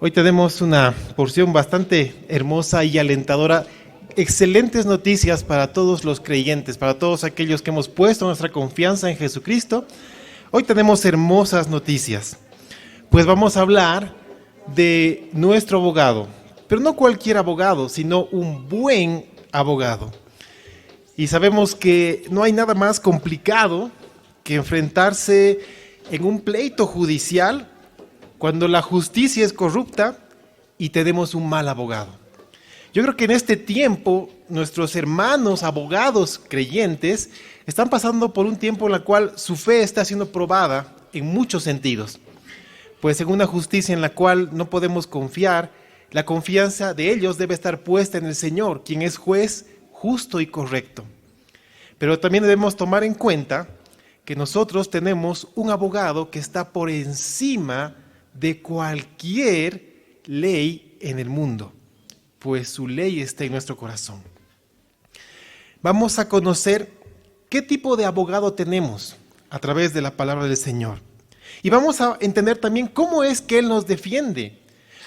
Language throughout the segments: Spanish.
Hoy tenemos una porción bastante hermosa y alentadora. Excelentes noticias para todos los creyentes, para todos aquellos que hemos puesto nuestra confianza en Jesucristo. Hoy tenemos hermosas noticias, pues vamos a hablar de nuestro abogado, pero no cualquier abogado, sino un buen abogado. Y sabemos que no hay nada más complicado que enfrentarse en un pleito judicial cuando la justicia es corrupta y tenemos un mal abogado. Yo creo que en este tiempo nuestros hermanos abogados creyentes están pasando por un tiempo en el cual su fe está siendo probada en muchos sentidos. Pues en una justicia en la cual no podemos confiar, la confianza de ellos debe estar puesta en el Señor, quien es juez justo y correcto. Pero también debemos tomar en cuenta que nosotros tenemos un abogado que está por encima de cualquier ley en el mundo, pues su ley está en nuestro corazón. Vamos a conocer qué tipo de abogado tenemos a través de la palabra del Señor. Y vamos a entender también cómo es que Él nos defiende,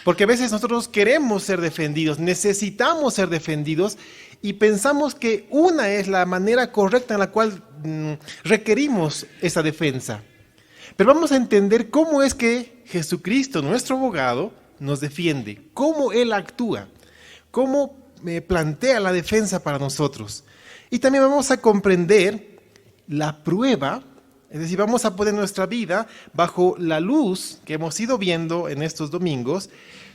porque a veces nosotros queremos ser defendidos, necesitamos ser defendidos y pensamos que una es la manera correcta en la cual requerimos esa defensa. Pero vamos a entender cómo es que Jesucristo, nuestro abogado, nos defiende, cómo Él actúa, cómo plantea la defensa para nosotros. Y también vamos a comprender la prueba, es decir, vamos a poner nuestra vida bajo la luz que hemos ido viendo en estos domingos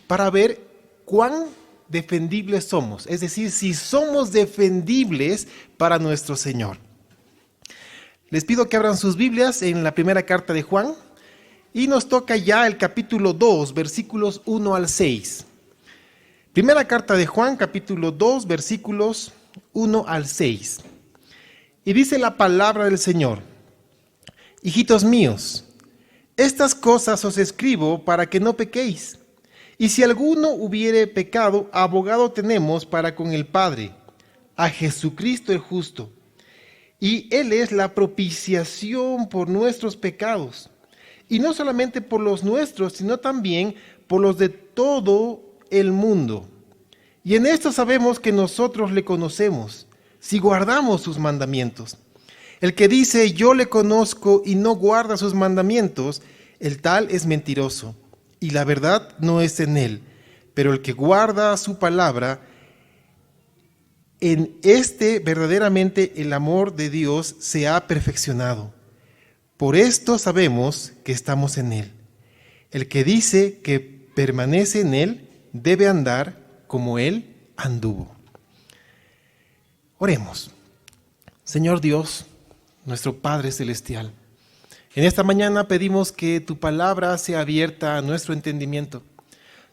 para ver cuán defendibles somos, es decir, si somos defendibles para nuestro Señor. Les pido que abran sus Biblias en la primera carta de Juan y nos toca ya el capítulo 2, versículos 1 al 6. Primera carta de Juan, capítulo 2, versículos 1 al 6. Y dice la palabra del Señor: Hijitos míos, estas cosas os escribo para que no pequéis. Y si alguno hubiere pecado, abogado tenemos para con el Padre, a Jesucristo el justo. Y Él es la propiciación por nuestros pecados, y no solamente por los nuestros, sino también por los de todo el mundo. Y en esto sabemos que nosotros le conocemos, si guardamos sus mandamientos. El que dice, yo le conozco y no guarda sus mandamientos, el tal es mentiroso, y la verdad no es en él. Pero el que guarda su palabra, en este verdaderamente el amor de Dios se ha perfeccionado. Por esto sabemos que estamos en Él. El que dice que permanece en Él debe andar como Él anduvo. Oremos. Señor Dios, nuestro Padre Celestial, en esta mañana pedimos que tu palabra sea abierta a nuestro entendimiento.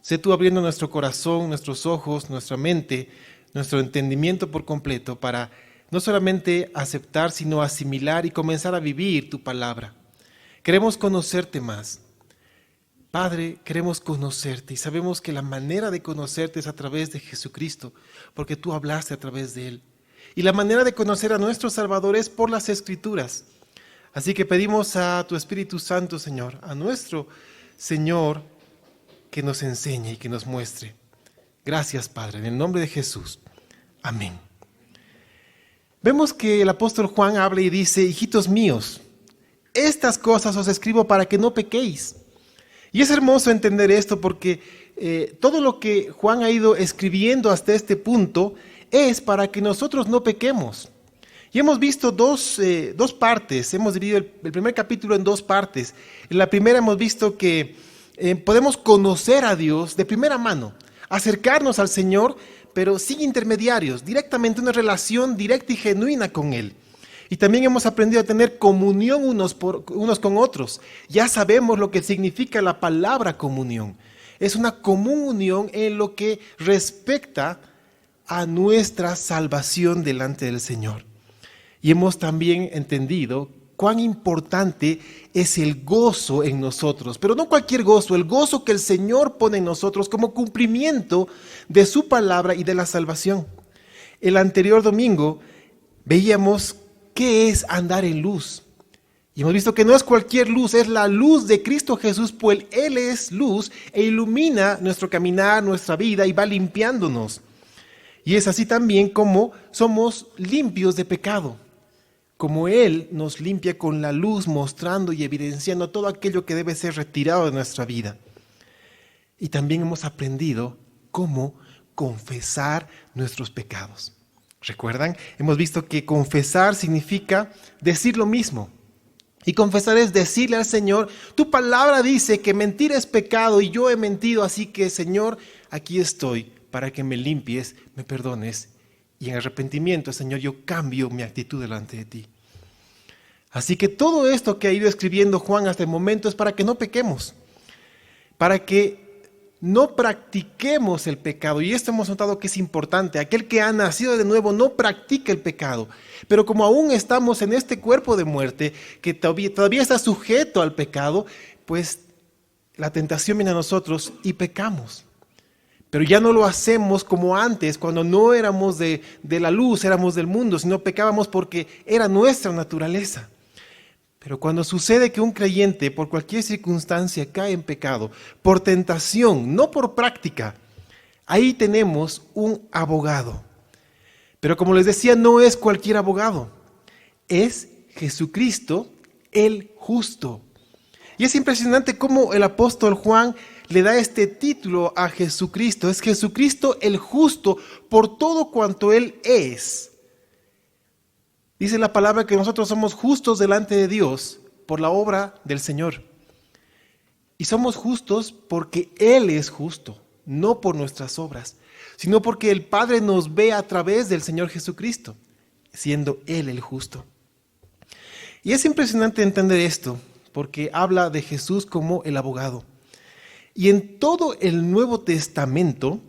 Sé tú abriendo nuestro corazón, nuestros ojos, nuestra mente, nuestro entendimiento por completo para no solamente aceptar, sino asimilar y comenzar a vivir tu palabra. Queremos conocerte más. Padre, queremos conocerte y sabemos que la manera de conocerte es a través de Jesucristo, porque tú hablaste a través de Él. Y la manera de conocer a nuestro Salvador es por las Escrituras. Así que pedimos a tu Espíritu Santo, Señor, a nuestro Señor, que nos enseñe y que nos muestre. Gracias, Padre, en el nombre de Jesús. Amén. Vemos que el apóstol Juan habla y dice, hijitos míos, estas cosas os escribo para que no pequéis. Y es hermoso entender esto porque todo lo que Juan ha ido escribiendo hasta este punto es para que nosotros no pequemos. Y hemos visto dos partes, hemos dividido el primer capítulo en dos partes. En la primera hemos visto que podemos conocer a Dios de primera mano, acercarnos al Señor, pero sin intermediarios, directamente una relación directa y genuina con Él. Y también hemos aprendido a tener comunión unos con otros. Ya sabemos lo que significa la palabra comunión. Es una común unión en lo que respecta a nuestra salvación delante del Señor. Y hemos también entendido cuán importante es el gozo en nosotros, pero no cualquier gozo, el gozo que el Señor pone en nosotros como cumplimiento de su palabra y de la salvación. El anterior domingo veíamos qué es andar en luz. Y hemos visto que no es cualquier luz, es la luz de Cristo Jesús, pues Él es luz e ilumina nuestro caminar, nuestra vida y va limpiándonos. Y es así también como somos limpios de pecado, como Él nos limpia con la luz, mostrando y evidenciando todo aquello que debe ser retirado de nuestra vida. Y también hemos aprendido cómo confesar nuestros pecados. ¿Recuerdan? Hemos visto que confesar significa decir lo mismo. Y confesar es decirle al Señor, tu palabra dice que mentir es pecado y yo he mentido, así que Señor, aquí estoy para que me limpies, me perdones. Y en arrepentimiento, Señor, yo cambio mi actitud delante de ti. Así que todo esto que ha ido escribiendo Juan hasta el momento es para que no pequemos, para que no practiquemos el pecado. Y esto hemos notado que es importante. Aquel que ha nacido de nuevo no practica el pecado. Pero como aún estamos en este cuerpo de muerte, que todavía está sujeto al pecado, pues la tentación viene a nosotros y pecamos. Pero ya no lo hacemos como antes, cuando no éramos de la luz, éramos del mundo, sino pecábamos porque era nuestra naturaleza. Pero cuando sucede que un creyente por cualquier circunstancia cae en pecado, por tentación, no por práctica, ahí tenemos un abogado. Pero como les decía, no es cualquier abogado, es Jesucristo el justo. Y es impresionante cómo el apóstol Juan le da este título a Jesucristo. Es Jesucristo el justo por todo cuanto Él es. Dice la palabra que nosotros somos justos delante de Dios por la obra del Señor. Y somos justos porque Él es justo, no por nuestras obras, sino porque el Padre nos ve a través del Señor Jesucristo, siendo Él el justo. Y es impresionante entender esto, porque habla de Jesús como el abogado. Y en todo el Nuevo Testamento,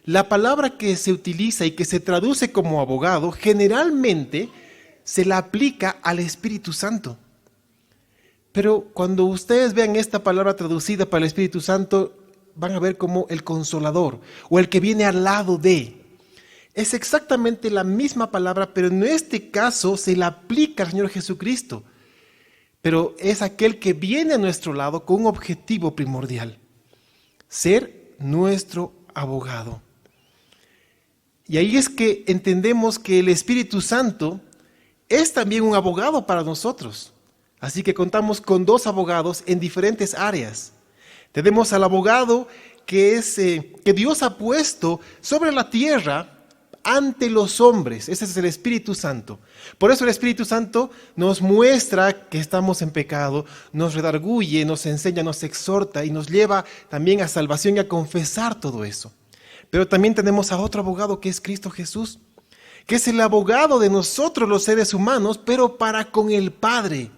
la palabra que se utiliza y que se traduce como abogado, generalmente se la aplica al Espíritu Santo. Pero cuando ustedes vean esta palabra traducida para el Espíritu Santo, van a ver como el consolador o el que viene al lado de. Es exactamente la misma palabra, pero en este caso se la aplica al Señor Jesucristo. Pero es aquel que viene a nuestro lado con un objetivo primordial: ser nuestro abogado. Y ahí es que entendemos que el Espíritu Santo es también un abogado para nosotros. Así que contamos con dos abogados en diferentes áreas. Tenemos al abogado que Dios ha puesto sobre la tierra ante los hombres. Ese es el Espíritu Santo. Por eso el Espíritu Santo nos muestra que estamos en pecado, nos redarguye, nos enseña, nos exhorta y nos lleva también a salvación y a confesar todo eso. Pero también tenemos a otro abogado que es Cristo Jesús, que es el abogado de nosotros los seres humanos, pero para con el Padre.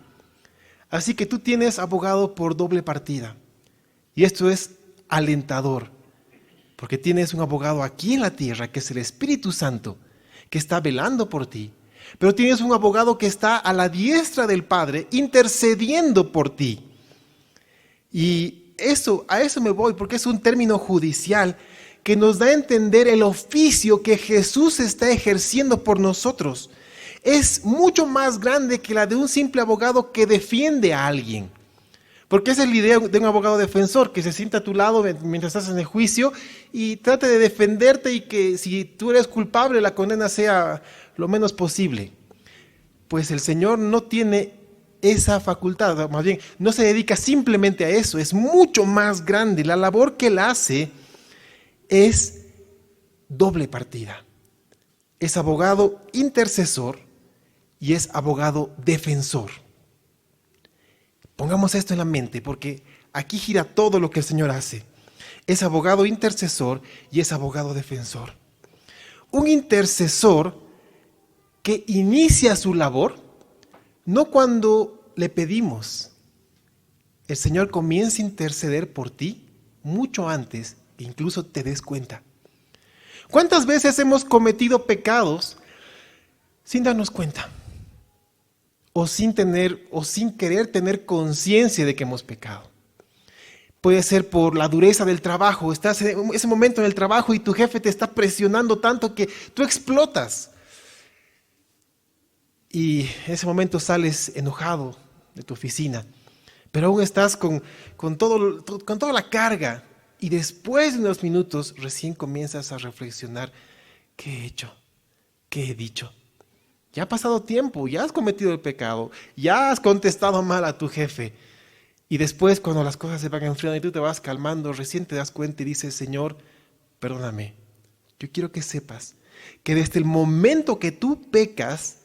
Así que tú tienes abogado por doble partida. Y esto es alentador, porque tienes un abogado aquí en la tierra, que es el Espíritu Santo, que está velando por ti. Pero tienes un abogado que está a la diestra del Padre, intercediendo por ti. Y a eso me voy, porque es un término judicial que nos da a entender el oficio que Jesús está ejerciendo por nosotros. Es mucho más grande que la de un simple abogado que defiende a alguien. Porque esa es la idea de un abogado defensor, que se sienta a tu lado mientras estás en el juicio y trate de defenderte, y que si tú eres culpable, la condena sea lo menos posible. Pues el Señor no tiene esa facultad, más bien no se dedica simplemente a eso, es mucho más grande. La labor que Él hace es doble partida. Es abogado intercesor y es abogado defensor. Pongamos esto en la mente, porque aquí gira todo lo que el Señor hace. Es abogado intercesor y es abogado defensor. Un intercesor que inicia su labor no cuando le pedimos. El Señor comienza a interceder por ti mucho antes que incluso te des cuenta. ¿Cuántas veces hemos cometido pecados sin darnos cuenta? O sin querer tener conciencia de que hemos pecado. Puede ser por la dureza del trabajo. Estás en ese momento en el trabajo y tu jefe te está presionando tanto que tú explotas. Y en ese momento sales enojado de tu oficina, pero aún estás con toda la carga, y después de unos minutos recién comienzas a reflexionar: ¿qué he hecho? ¿Qué he dicho? Ya ha pasado tiempo, ya has cometido el pecado, ya has contestado mal a tu jefe. Y después, cuando las cosas se van enfriando y tú te vas calmando, recién te das cuenta y dices: Señor, perdóname. Yo quiero que sepas que desde el momento que tú pecas,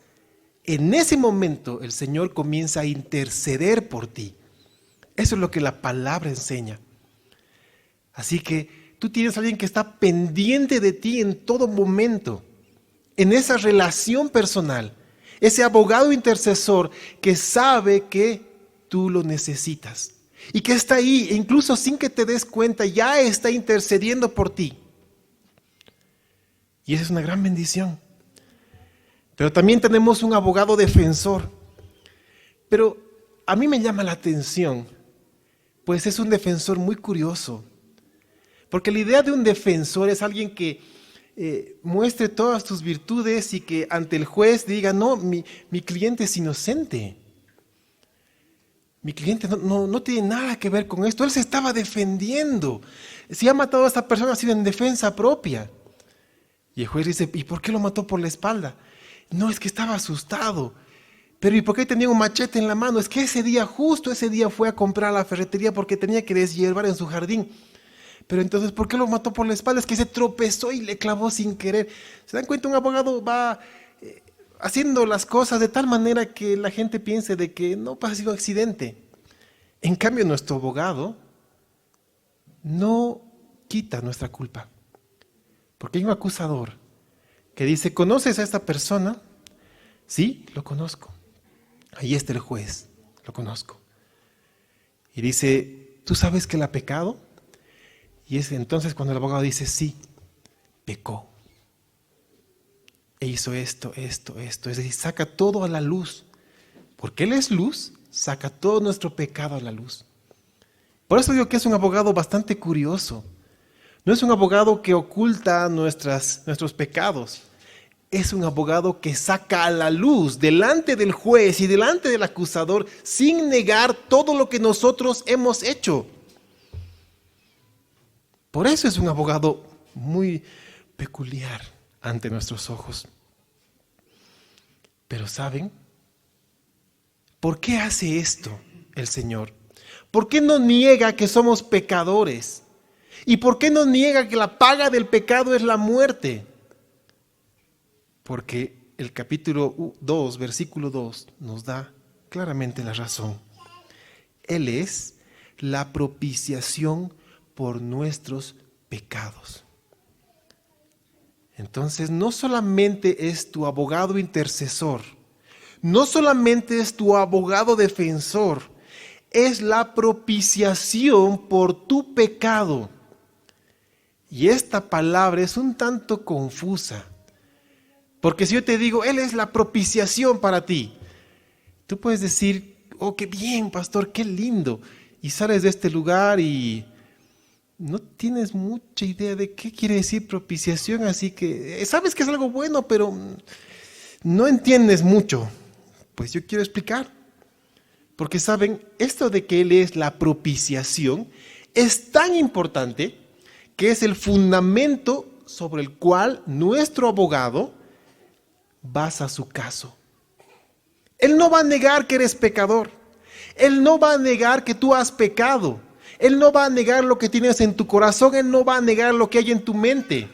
en ese momento el Señor comienza a interceder por ti. Eso es lo que la palabra enseña. Así que tú tienes a alguien que está pendiente de ti en todo momento, en esa relación personal, ese abogado intercesor que sabe que tú lo necesitas y que está ahí, e incluso sin que te des cuenta, ya está intercediendo por ti. Y esa es una gran bendición. Pero también tenemos un abogado defensor. Pero a mí me llama la atención, pues es un defensor muy curioso. Porque la idea de un defensor es alguien que muestre todas tus virtudes y que ante el juez diga: no, mi cliente es inocente. Mi cliente no tiene nada que ver con esto. Él se estaba defendiendo. Si ha matado a esta persona, ha sido en defensa propia. Y el juez dice: ¿y por qué lo mató por la espalda? No, es que estaba asustado. Pero ¿y por qué tenía un machete en la mano? Es que justo ese día fue a comprar a la ferretería porque tenía que deshiervar en su jardín. Pero entonces, ¿por qué lo mató por la espalda? Es que se tropezó y le clavó sin querer. ¿Se dan cuenta? Un abogado va haciendo las cosas de tal manera que la gente piense de que no ha sido accidente. En cambio, nuestro abogado no quita nuestra culpa. Porque hay un acusador que dice: ¿conoces a esta persona? Sí, lo conozco. Ahí está el juez, lo conozco. Y dice: ¿tú sabes que él ha pecado? Y es entonces cuando el abogado dice: sí, pecó. E hizo esto. Es decir, saca todo a la luz. Porque él es luz, saca todo nuestro pecado a la luz. Por eso digo que es un abogado bastante curioso. No es un abogado que oculta nuestros pecados. Es un abogado que saca a la luz delante del juez y delante del acusador sin negar todo lo que nosotros hemos hecho. Por eso es un abogado muy peculiar ante nuestros ojos. Pero ¿saben? ¿Por qué hace esto el Señor? ¿Por qué no niega que somos pecadores? ¿Y por qué no niega que la paga del pecado es la muerte? Porque el capítulo 2, versículo 2, nos da claramente la razón. Él es la propiciación por nuestros pecados. Entonces, no solamente es tu abogado intercesor, no solamente es tu abogado defensor, es la propiciación por tu pecado. Y esta palabra es un tanto confusa, porque si yo te digo: Él es la propiciación para ti, tú puedes decir: oh, qué bien, pastor, qué lindo, y sales de este lugar y no tienes mucha idea de qué quiere decir propiciación, así que sabes que es algo bueno, pero no entiendes mucho. Pues yo quiero explicar, porque saben, esto de que Él es la propiciación es tan importante que es el fundamento sobre el cual nuestro abogado basa su caso. Él no va a negar que eres pecador. Él no va a negar que tú has pecado. Él no va a negar lo que tienes en tu corazón. Él no va a negar lo que hay en tu mente.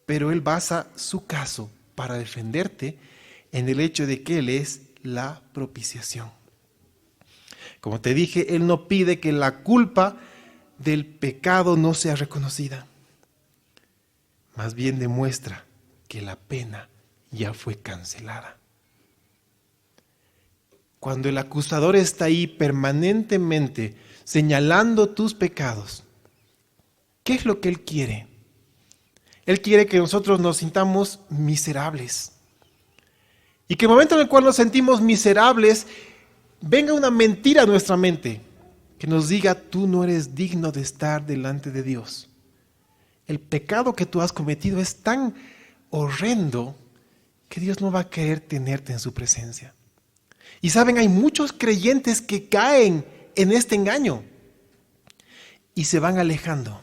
Pero Él basa su caso para defenderte en el hecho de que Él es la propiciación. Como te dije, Él no pide que la culpa del pecado no sea reconocida. Más bien demuestra que la pena ya fue cancelada. Cuando el acusador está ahí permanentemente señalando tus pecados, ¿qué es lo que Él quiere? Él quiere que nosotros nos sintamos miserables. Y que el momento en el cual nos sentimos miserables, venga una mentira a nuestra mente que nos diga: tú no eres digno de estar delante de Dios. El pecado que tú has cometido es tan horrendo que Dios no va a querer tenerte en su presencia. Y saben, hay muchos creyentes que caen en este engaño y se van alejando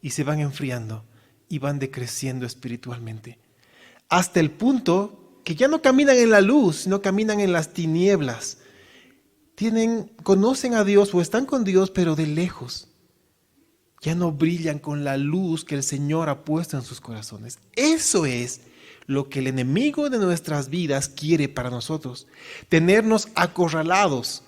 y se van enfriando y van decreciendo espiritualmente, hasta el punto que ya no caminan en la luz, sino caminan en las tinieblas. Conocen a Dios o están con Dios, pero de lejos. Ya no brillan con la luz que el Señor ha puesto en sus corazones. Eso es lo que el enemigo de nuestras vidas quiere para nosotros. Tenernos acorralados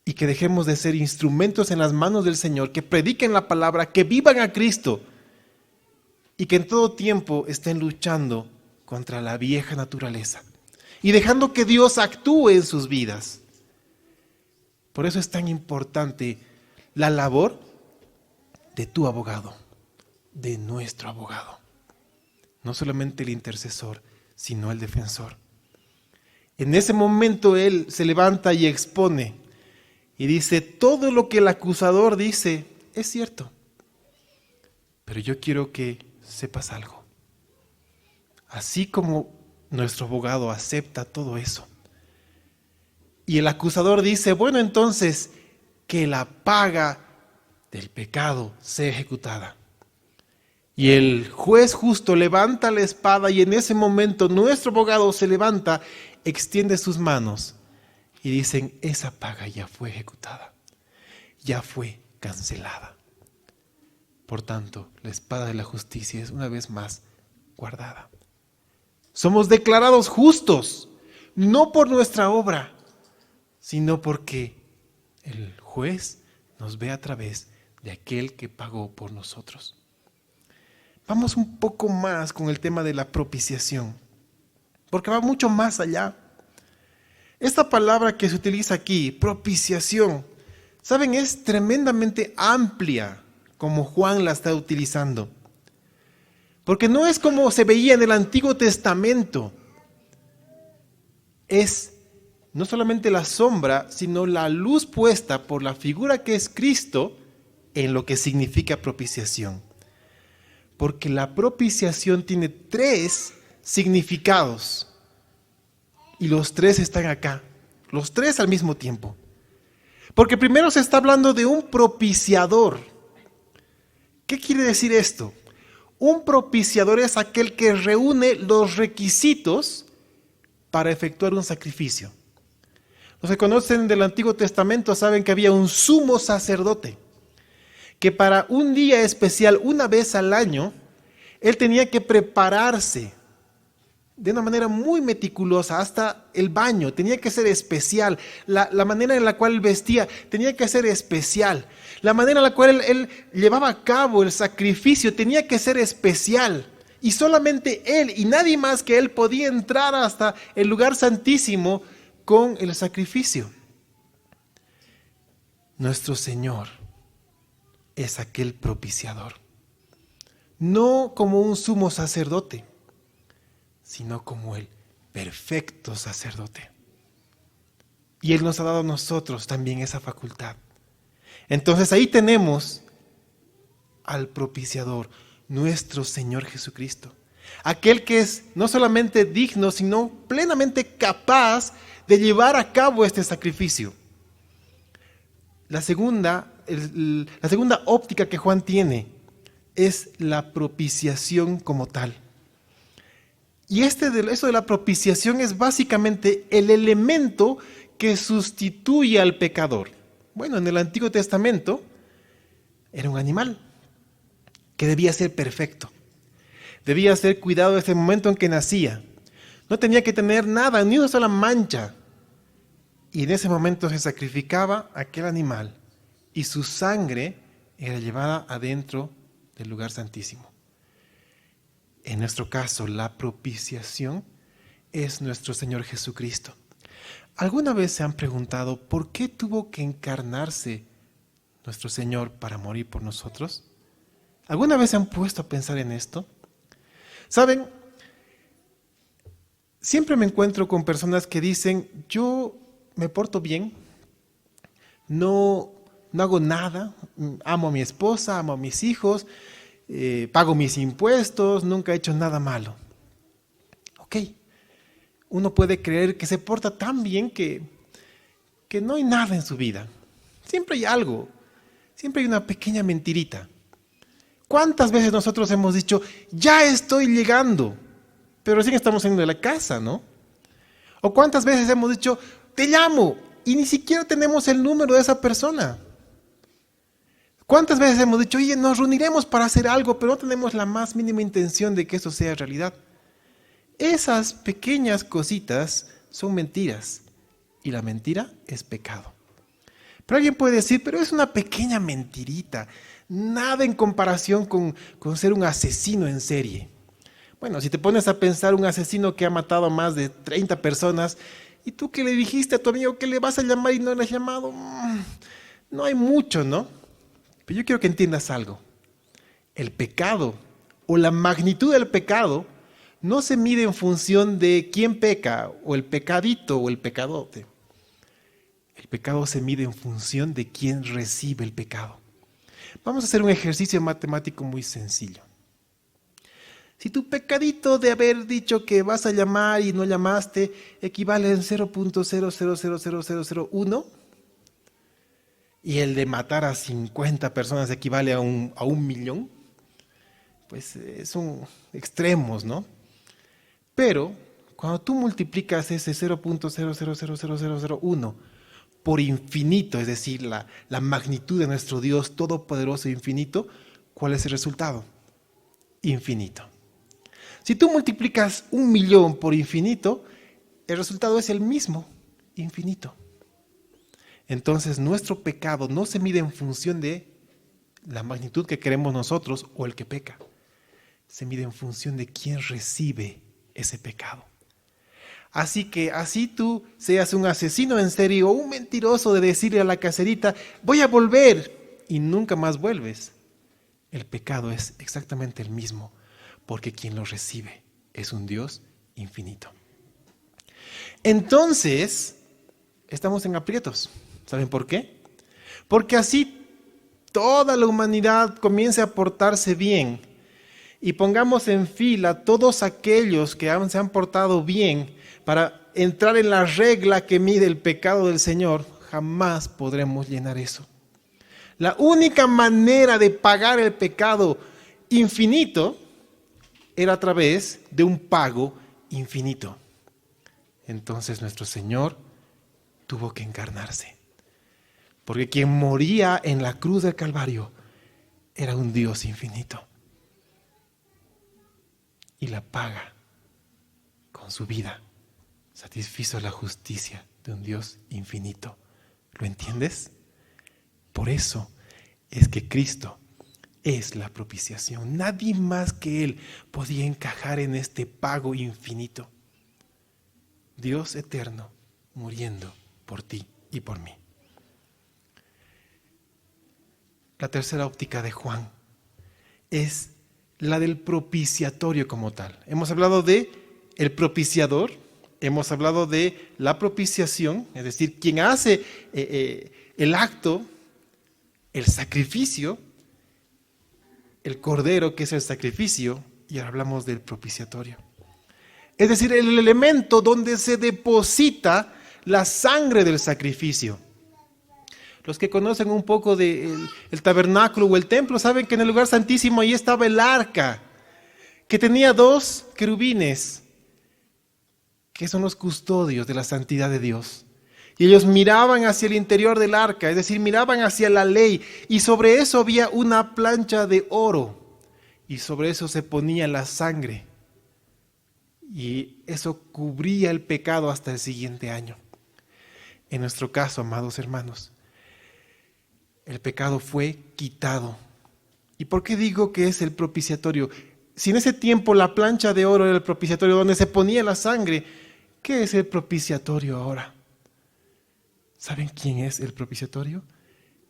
y que dejemos de ser instrumentos en las manos del Señor, que prediquen la palabra, que vivan a Cristo y que en todo tiempo estén luchando contra la vieja naturaleza y dejando que Dios actúe en sus vidas. Por eso es tan importante la labor de tu abogado, de nuestro abogado. No solamente el intercesor, sino el defensor. En ese momento él se levanta y expone y dice, todo lo que el acusador dice es cierto, pero yo quiero que sepas algo. Así como nuestro abogado acepta todo eso, y el acusador dice, bueno, entonces, que la paga del pecado sea ejecutada. Y el juez justo levanta la espada y en ese momento nuestro abogado se levanta, extiende sus manos y dicen, esa paga ya fue ejecutada, ya fue cancelada. Por tanto, la espada de la justicia es una vez más guardada. Somos declarados justos, no por nuestra obra, sino porque el juez nos ve a través de aquel que pagó por nosotros. Vamos un poco más con el tema de la propiciación, porque va mucho más allá. Esta palabra que se utiliza aquí, propiciación, ¿saben? Es tremendamente amplia como Juan la está utilizando. Porque no es como se veía en el Antiguo Testamento. Es no solamente la sombra, sino la luz puesta por la figura que es Cristo en lo que significa propiciación. Porque la propiciación tiene 3 significados y los 3 están acá, los 3 al mismo tiempo. Porque primero se está hablando de un propiciador. ¿Qué quiere decir esto? Un propiciador es aquel que reúne los requisitos para efectuar un sacrificio. Los que conocen del Antiguo Testamento saben que había un sumo sacerdote que para un día especial, una vez al año, él tenía que prepararse de una manera muy meticulosa, hasta el baño tenía que ser especial, la manera en la cual él vestía tenía que ser especial, la manera en la cual él llevaba a cabo el sacrificio tenía que ser especial, y solamente él y nadie más que él podía entrar hasta el lugar santísimo con el sacrificio. Nuestro Señor es aquel propiciador, no como un sumo sacerdote, sino como el perfecto sacerdote. Y Él nos ha dado a nosotros también esa facultad. Entonces ahí tenemos al propiciador, nuestro Señor Jesucristo. Aquel que es no solamente digno, sino plenamente capaz de llevar a cabo este sacrificio. La segunda óptica que Juan tiene es la propiciación como tal. Y eso de la propiciación es básicamente el elemento que sustituye al pecador. Bueno, en el Antiguo Testamento era un animal que debía ser perfecto. Debía ser cuidado desde el momento en que nacía. No tenía que tener nada, ni una sola mancha. Y en ese momento se sacrificaba aquel animal y su sangre era llevada adentro del lugar santísimo. En nuestro caso, la propiciación es nuestro Señor Jesucristo. ¿Alguna vez se han preguntado por qué tuvo que encarnarse nuestro Señor para morir por nosotros? ¿Alguna vez se han puesto a pensar en esto? ¿Saben? Siempre me encuentro con personas que dicen, yo me porto bien, no hago nada, amo a mi esposa, amo a mis hijos, pago mis impuestos, nunca he hecho nada malo. Ok, Uno puede creer que se porta tan bien que no hay nada en su vida. Siempre hay algo, siempre hay una pequeña mentirita. ¿Cuántas veces nosotros hemos dicho, ya estoy llegando, pero recién estamos saliendo de la casa, ¿no? O cuántas veces hemos dicho, te llamo, y ni siquiera tenemos el número de esa persona. ¿Cuántas veces hemos dicho, oye, nos reuniremos para hacer algo, pero no tenemos la más mínima intención de que eso sea realidad? Esas pequeñas cositas son mentiras, y la mentira es pecado. Pero alguien puede decir, pero es una pequeña mentirita, nada en comparación con ser un asesino en serie. Bueno, si te pones a pensar un asesino que ha matado a más de 30 personas, y tú que le dijiste a tu amigo que le vas a llamar y no le has llamado, no hay mucho, ¿no? Pero yo quiero que entiendas algo. El pecado o la magnitud del pecado no se mide en función de quién peca, o el pecadito o el pecadote. El pecado se mide en función de quién recibe el pecado. Vamos a hacer un ejercicio matemático muy sencillo. Si tu pecadito de haber dicho que vas a llamar y no llamaste equivale a 0.0000001 y el de matar a 50 personas equivale a un millón, pues son extremos, ¿no? Pero cuando tú multiplicas ese 0.0000001 por infinito, es decir, la magnitud de nuestro Dios todopoderoso e infinito, ¿cuál es el resultado? Infinito. Si tú multiplicas 1.000.000 por infinito, el resultado es el mismo, infinito. Entonces nuestro pecado no se mide en función de la magnitud que queremos nosotros o el que peca. Se mide en función de quién recibe ese pecado. Así que así tú seas un asesino en serie o un mentiroso de decirle a la caserita, voy a volver, y nunca más vuelves. El pecado es exactamente el mismo, porque quien lo recibe es un Dios infinito. Entonces, estamos en aprietos. ¿Saben por qué? Porque así toda la humanidad comience a portarse bien y pongamos en fila todos aquellos que se han portado bien para entrar en la regla que mide el pecado del Señor, jamás podremos llenar eso. La única manera de pagar el pecado infinito era a través de un pago infinito. Entonces nuestro Señor tuvo que encarnarse, porque quien moría en la cruz del Calvario era un Dios infinito. Y la paga con su vida satisfizo la justicia de un Dios infinito. ¿Lo entiendes? Por eso es que Cristo es la propiciación. Nadie más que Él podía encajar en este pago infinito. Dios eterno muriendo por ti y por mí. La tercera óptica de Juan es la del propiciatorio como tal. Hemos hablado de el propiciador, hemos hablado de la propiciación, es decir, quien hace el acto, el sacrificio, el cordero que es el sacrificio, y ahora hablamos del propiciatorio. Es decir, el elemento donde se deposita la sangre del sacrificio. Los que conocen un poco del tabernáculo o el templo saben que en el lugar santísimo ahí estaba el arca, que tenía 2 querubines, que son los custodios de la santidad de Dios. Y ellos miraban hacia el interior del arca, es decir, miraban hacia la ley, y sobre eso había una plancha de oro, y sobre eso se ponía la sangre, y eso cubría el pecado hasta el siguiente año. En nuestro caso, amados hermanos, el pecado fue quitado. ¿Y por qué digo que es el propiciatorio? Si en ese tiempo la plancha de oro era el propiciatorio donde se ponía la sangre, ¿qué es el propiciatorio ahora? ¿Saben quién es el propiciatorio?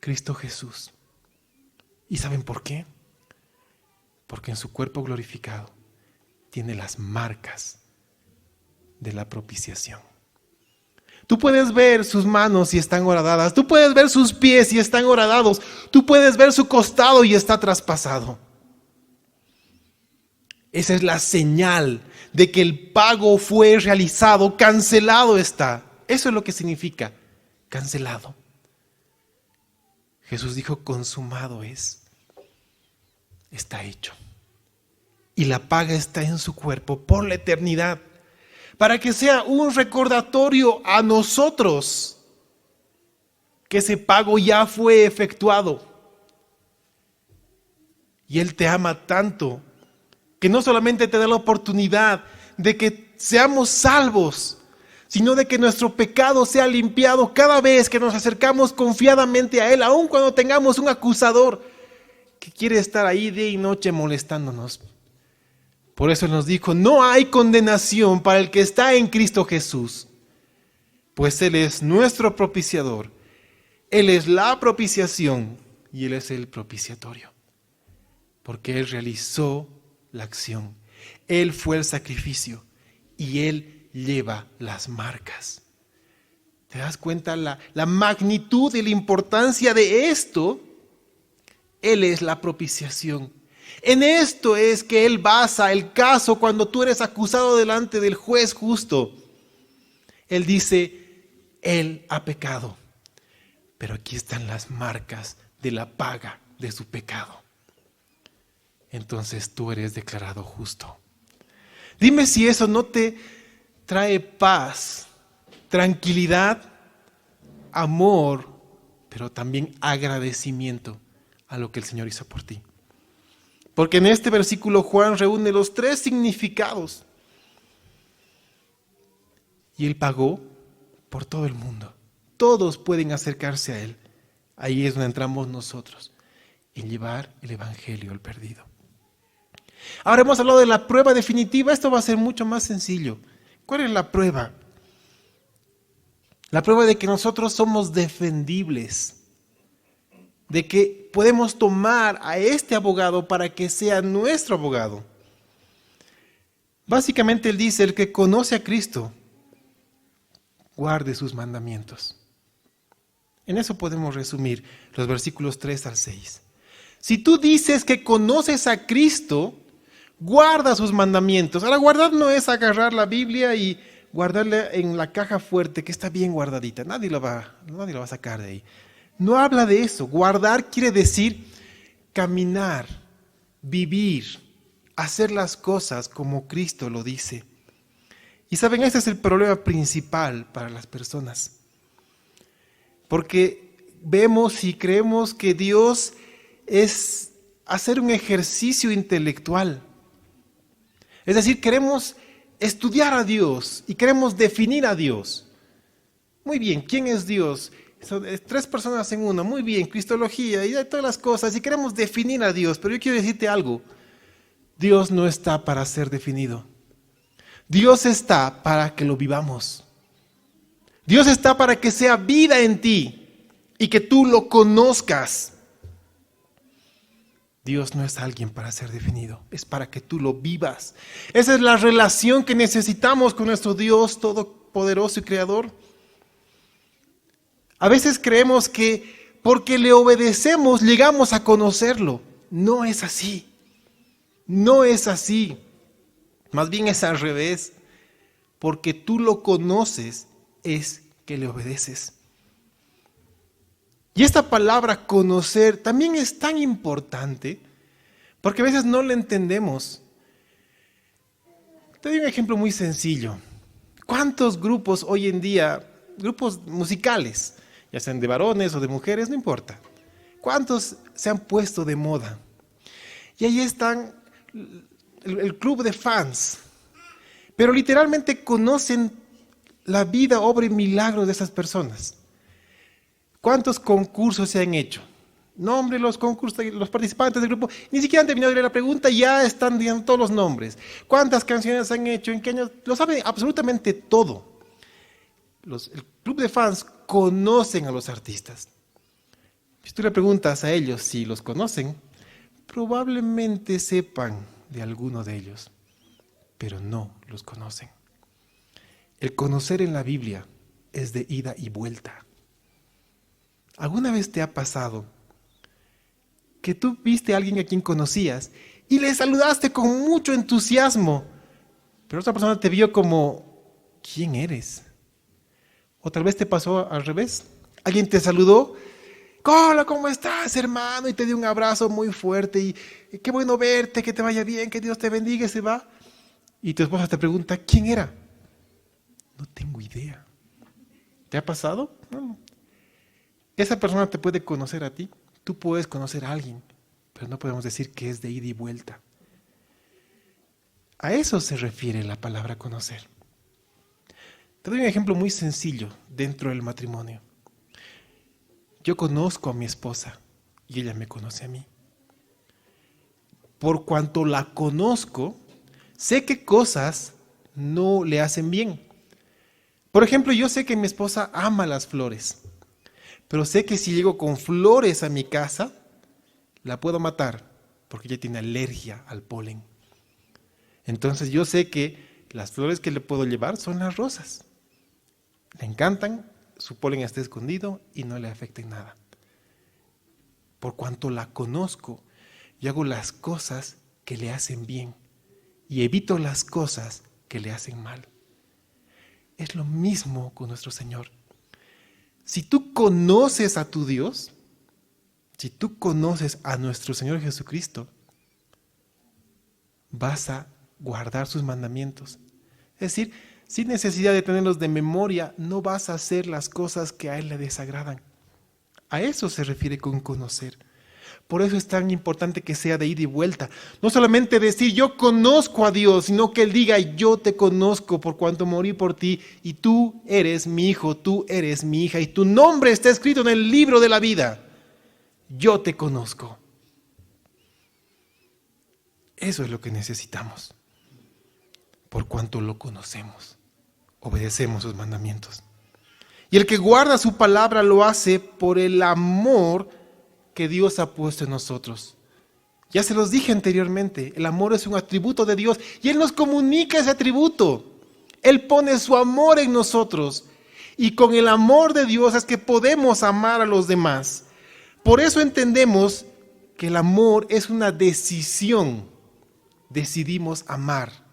Cristo Jesús. ¿Y saben por qué? Porque en su cuerpo glorificado tiene las marcas de la propiciación. Tú puedes ver sus manos y están horadadas. Tú puedes ver sus pies y están horadados. Tú puedes ver su costado y está traspasado. Esa es la señal de que el pago fue realizado, cancelado está. Eso es lo que significa cancelado. Jesús dijo, consumado es, está hecho. Y la paga está en su cuerpo por la eternidad, para que sea un recordatorio a nosotros que ese pago ya fue efectuado. Y Él te ama tanto que no solamente te da la oportunidad de que seamos salvos, sino de que nuestro pecado sea limpiado cada vez que nos acercamos confiadamente a Él, aun cuando tengamos un acusador que quiere estar ahí día y noche molestándonos. Por eso Él nos dijo, no hay condenación para el que está en Cristo Jesús, pues Él es nuestro propiciador, Él es la propiciación y Él es el propiciatorio, porque Él realizó la acción, Él fue el sacrificio y Él lleva las marcas. ¿Te das cuenta la magnitud y la importancia de esto? Él es la propiciación. En esto es que Él basa el caso cuando tú eres acusado delante del juez justo. Él dice, Él ha pecado, pero aquí están las marcas de la paga de su pecado. Entonces tú eres declarado justo. Dime si eso no te trae paz, tranquilidad, amor, pero también agradecimiento a lo que el Señor hizo por ti. Porque en este versículo Juan reúne los tres significados. Y Él pagó por todo el mundo. Todos pueden acercarse a Él. Ahí es donde entramos nosotros, en llevar el evangelio al perdido. Ahora hemos hablado de la prueba definitiva. Esto va a ser mucho más sencillo. ¿Cuál es la prueba? La prueba de que nosotros somos defendibles, de que podemos tomar a este abogado para que sea nuestro abogado. Básicamente Él dice, el que conoce a Cristo, guarde sus mandamientos. En eso podemos resumir los versículos 3 al 6. Si tú dices que conoces a Cristo, guarda sus mandamientos. Ahora, guardar no es agarrar la Biblia y guardarla en la caja fuerte, que está bien guardadita. Nadie lo va a sacar de ahí. No habla de eso. Guardar quiere decir caminar, vivir, hacer las cosas como Cristo lo dice. Y saben, ese es el problema principal para las personas. Porque vemos y creemos que Dios es hacer un ejercicio intelectual. Es decir, queremos estudiar a Dios y queremos definir a Dios. Muy bien, ¿quién es Dios? Son tres personas en uno, muy bien, cristología y todas las cosas, y queremos definir a Dios, pero yo quiero decirte algo, Dios no está para ser definido, Dios está para que lo vivamos, Dios está para que sea vida en ti y que tú lo conozcas. Dios no es alguien para ser definido, es para que tú lo vivas. Esa es la relación que necesitamos con nuestro Dios todopoderoso y creador. A veces creemos que porque le obedecemos llegamos a conocerlo. No es así. No es así. Más bien es al revés. Porque tú lo conoces es que le obedeces. Y esta palabra conocer también es tan importante porque a veces no la entendemos. Te doy un ejemplo muy sencillo. ¿Cuántos grupos hoy en día, grupos musicales, ya sean de varones o de mujeres, no importa, cuántos se han puesto de moda? Y ahí están el club de fans, pero literalmente conocen la vida, obra y milagros de esas personas. ¿Cuántos concursos se han hecho? Nombre los concursos, los participantes del grupo, ni siquiera han terminado de leer la pregunta, ya están diciendo todos los nombres. ¿Cuántas canciones han hecho? ¿En qué años? Lo saben absolutamente todo. El club de fans conocen a los artistas. Si tú le preguntas a ellos si los conocen, probablemente sepan de alguno de ellos, pero no los conocen. El conocer en la Biblia es de ida y vuelta. ¿Alguna vez te ha pasado que tú viste a alguien a quien conocías y le saludaste con mucho entusiasmo, pero otra persona te vio como, ¿quién eres? O tal vez te pasó al revés. Alguien te saludó, hola, ¿cómo estás, hermano? Y te dio un abrazo muy fuerte y qué bueno verte, que te vaya bien, que Dios te bendiga y se va. Y tu esposa te pregunta, ¿quién era? No tengo idea. ¿Te ha pasado? No. Esa persona te puede conocer a ti, tú puedes conocer a alguien, pero no podemos decir que es de ida y vuelta. A eso se refiere la palabra conocer. Te doy un ejemplo muy sencillo dentro del matrimonio. Yo conozco a mi esposa y ella me conoce a mí. Por cuanto la conozco, sé qué cosas no le hacen bien. Por ejemplo, yo sé que mi esposa ama las flores, pero sé que si llego con flores a mi casa, la puedo matar porque ella tiene alergia al polen. Entonces yo sé que las flores que le puedo llevar son las rosas. Le encantan, su polen está escondido y no le afecta en nada. Por cuanto la conozco, yo hago las cosas que le hacen bien y evito las cosas que le hacen mal. Es lo mismo con nuestro Señor. Si tú conoces a tu Dios, si tú conoces a nuestro Señor Jesucristo, vas a guardar sus mandamientos. Es decir, sin necesidad de tenerlos de memoria, no vas a hacer las cosas que a Él le desagradan. A eso se refiere con conocer. Por eso es tan importante que sea de ida y vuelta. No solamente decir yo conozco a Dios, sino que Él diga yo te conozco por cuanto morí por ti y tú eres mi hijo, tú eres mi hija y tu nombre está escrito en el libro de la vida. Yo te conozco. Eso es lo que necesitamos. Por cuanto lo conocemos, obedecemos sus mandamientos. Y el que guarda su palabra lo hace por el amor que Dios ha puesto en nosotros. Ya se los dije anteriormente, el amor es un atributo de Dios y Él nos comunica ese atributo. Él pone su amor en nosotros y con el amor de Dios es que podemos amar a los demás. Por eso entendemos que el amor es una decisión. Decidimos amar.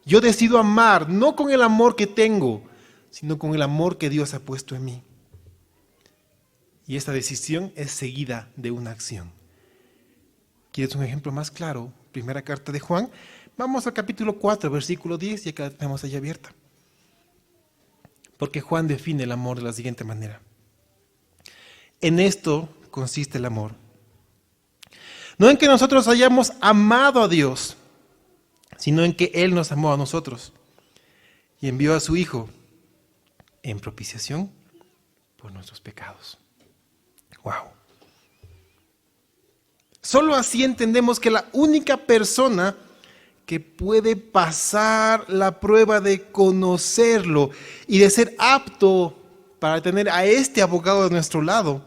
Yo decido amar no con el amor que tengo, sino con el amor que Dios ha puesto en mí. Y esta decisión es seguida de una acción. ¿Quieres un ejemplo más claro? Primera carta de Juan. Vamos al capítulo 4, versículo 10, y acá tenemos allá abierta. Porque Juan define el amor de la siguiente manera. En esto consiste el amor. No en que nosotros hayamos amado a Dios, sino en que Él nos amó a nosotros y envió a su Hijo en propiciación por nuestros pecados. ¡Wow! Solo así entendemos que la única persona que puede pasar la prueba de conocerlo y de ser apto para tener a este abogado de nuestro lado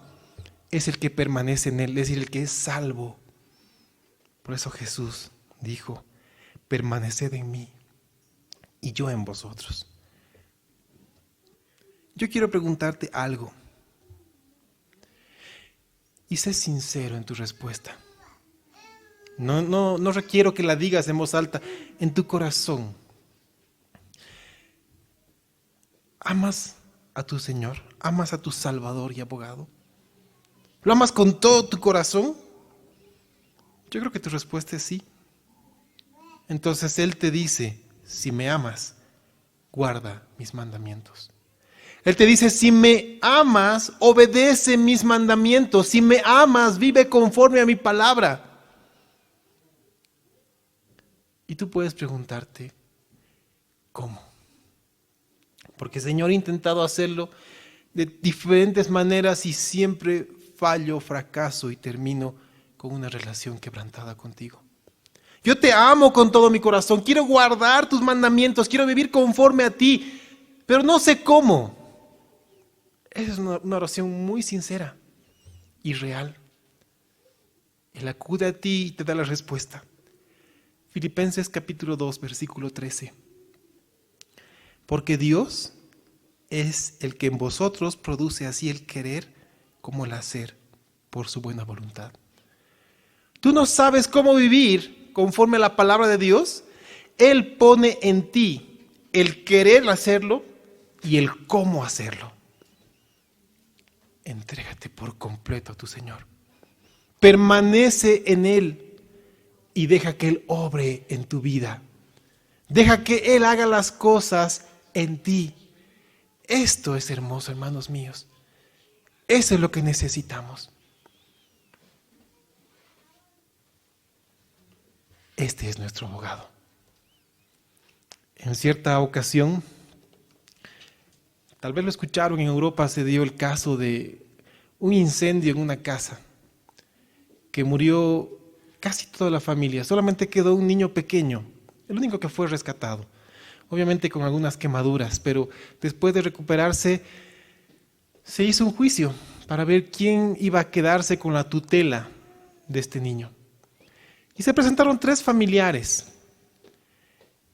es el que permanece en Él, es decir, el que es salvo. Por eso Jesús dijo, permaneced en mí y yo en vosotros. Yo quiero preguntarte algo y sé sincero en tu respuesta. No requiero que la digas en voz alta. En tu corazón, ¿amas a tu Señor? ¿Amas a tu Salvador y abogado? ¿Lo amas con todo tu corazón? Yo creo que tu respuesta es sí. Entonces Él te dice, si me amas, guarda mis mandamientos. Él te dice, si me amas, obedece mis mandamientos. Si me amas, vive conforme a mi palabra. Y tú puedes preguntarte, ¿cómo? Porque Señor, he intentado hacerlo de diferentes maneras y siempre fallo, fracaso y termino con una relación quebrantada contigo. Yo te amo con todo mi corazón, quiero guardar tus mandamientos, quiero vivir conforme a ti, pero no sé cómo. Esa es una oración muy sincera y real. Él acude a ti y te da la respuesta. Filipenses capítulo 2, versículo 13. Porque Dios es el que en vosotros produce así el querer como el hacer por su buena voluntad. Tú no sabes cómo vivir conforme a la palabra de Dios, Él pone en ti el querer hacerlo y el cómo hacerlo. Entrégate por completo a tu Señor. Permanece en Él y deja que Él obre en tu vida. Deja que Él haga las cosas en ti. Esto es hermoso, hermanos míos. Eso es lo que necesitamos. Este es nuestro abogado. En cierta ocasión, tal vez lo escucharon, en Europa se dio el caso de un incendio en una casa que murió casi toda la familia. Solamente quedó un niño pequeño, el único que fue rescatado. Obviamente con algunas quemaduras, pero después de recuperarse se hizo un juicio para ver quién iba a quedarse con la tutela de este niño. Y se presentaron 3 familiares.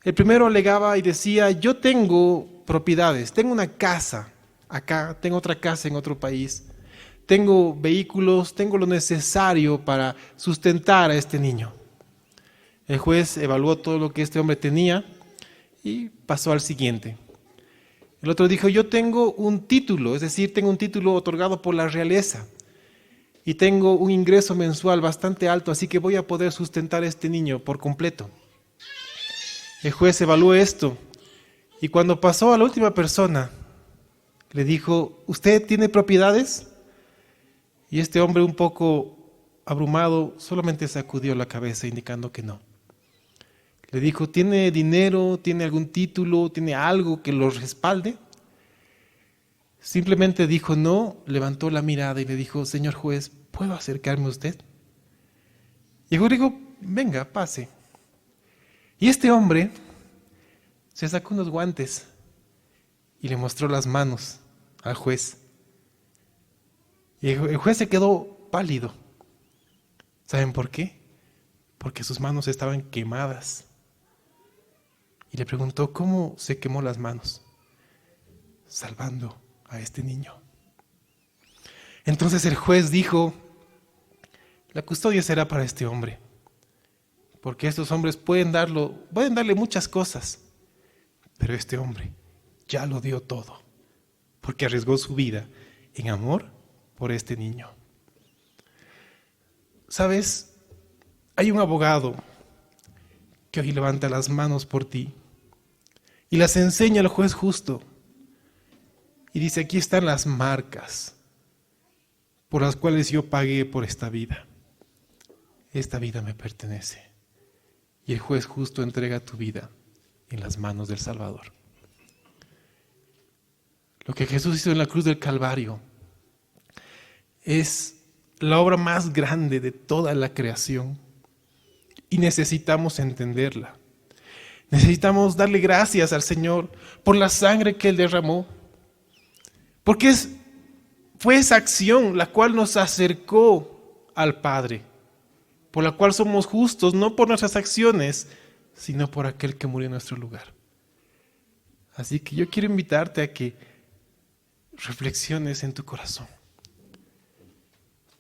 El primero alegaba y decía: yo tengo propiedades, tengo una casa acá, tengo otra casa en otro país, tengo vehículos, tengo lo necesario para sustentar a este niño. El juez evaluó todo lo que este hombre tenía y pasó al siguiente. El otro dijo: yo tengo un título, es decir, tengo un título otorgado por la realeza y tengo un ingreso mensual bastante alto, así que voy a poder sustentar a este niño por completo. El juez evaluó esto y cuando pasó a la última persona, le dijo: ¿usted tiene propiedades? Y este hombre, un poco abrumado, solamente sacudió la cabeza indicando que no. Le dijo: ¿tiene dinero? ¿Tiene algún título? ¿Tiene algo que lo respalde? Simplemente dijo no, levantó la mirada y le dijo: señor juez, ¿puedo acercarme a usted? Y el juez dijo: venga, pase. Y este hombre se sacó unos guantes y le mostró las manos al juez. Y el juez se quedó pálido. ¿Saben por qué? Porque sus manos estaban quemadas. Y le preguntó: ¿cómo se quemó las manos? Salvando a este niño. Entonces el juez dijo: la custodia será para este hombre, porque estos hombres pueden darle muchas cosas, pero este hombre ya lo dio todo, porque arriesgó su vida en amor por este niño. ¿Sabes? Hay un abogado que hoy levanta las manos por ti y las enseña al juez justo. Y dice: aquí están las marcas por las cuales yo pagué por esta vida. Esta vida me pertenece. Y el juez justo entrega tu vida en las manos del Salvador. Lo que Jesús hizo en la cruz del Calvario es la obra más grande de toda la creación. Y necesitamos entenderla. Necesitamos darle gracias al Señor por la sangre que Él derramó. Porque fue esa acción la cual nos acercó al Padre, por la cual somos justos, no por nuestras acciones, sino por aquel que murió en nuestro lugar. Así que yo quiero invitarte a que reflexiones en tu corazón.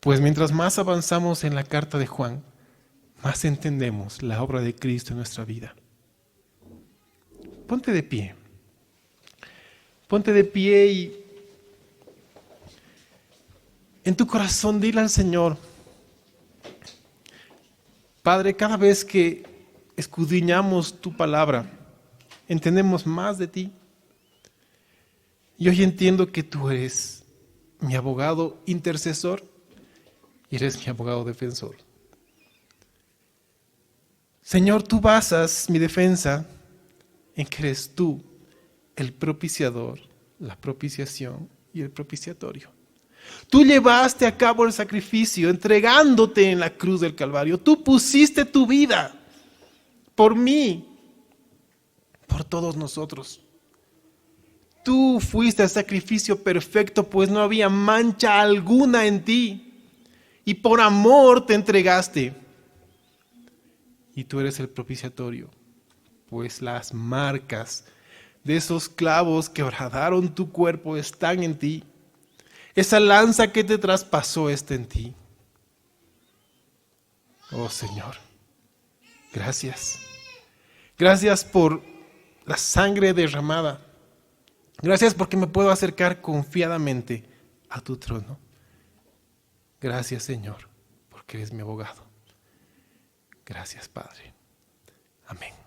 Pues mientras más avanzamos en la carta de Juan, más entendemos la obra de Cristo en nuestra vida. Ponte de pie. Ponte de pie y en tu corazón dile al Señor: Padre, cada vez que escudriñamos tu palabra, entendemos más de ti. Y hoy entiendo que tú eres mi abogado intercesor y eres mi abogado defensor. Señor, tú basas mi defensa en que eres tú el propiciador, la propiciación y el propiciatorio. Tú llevaste a cabo el sacrificio entregándote en la cruz del Calvario. Tú pusiste tu vida por mí, por todos nosotros. Tú fuiste el sacrificio perfecto, pues no había mancha alguna en ti. Y por amor te entregaste. Y tú eres el propiciatorio, pues las marcas de esos clavos que horadaron tu cuerpo están en ti. Esa lanza que te traspasó está en ti. Oh Señor, Gracias. Gracias por la sangre derramada. Gracias porque me puedo acercar confiadamente a tu trono. Gracias, Señor, porque eres mi abogado. Gracias, Padre. Amén.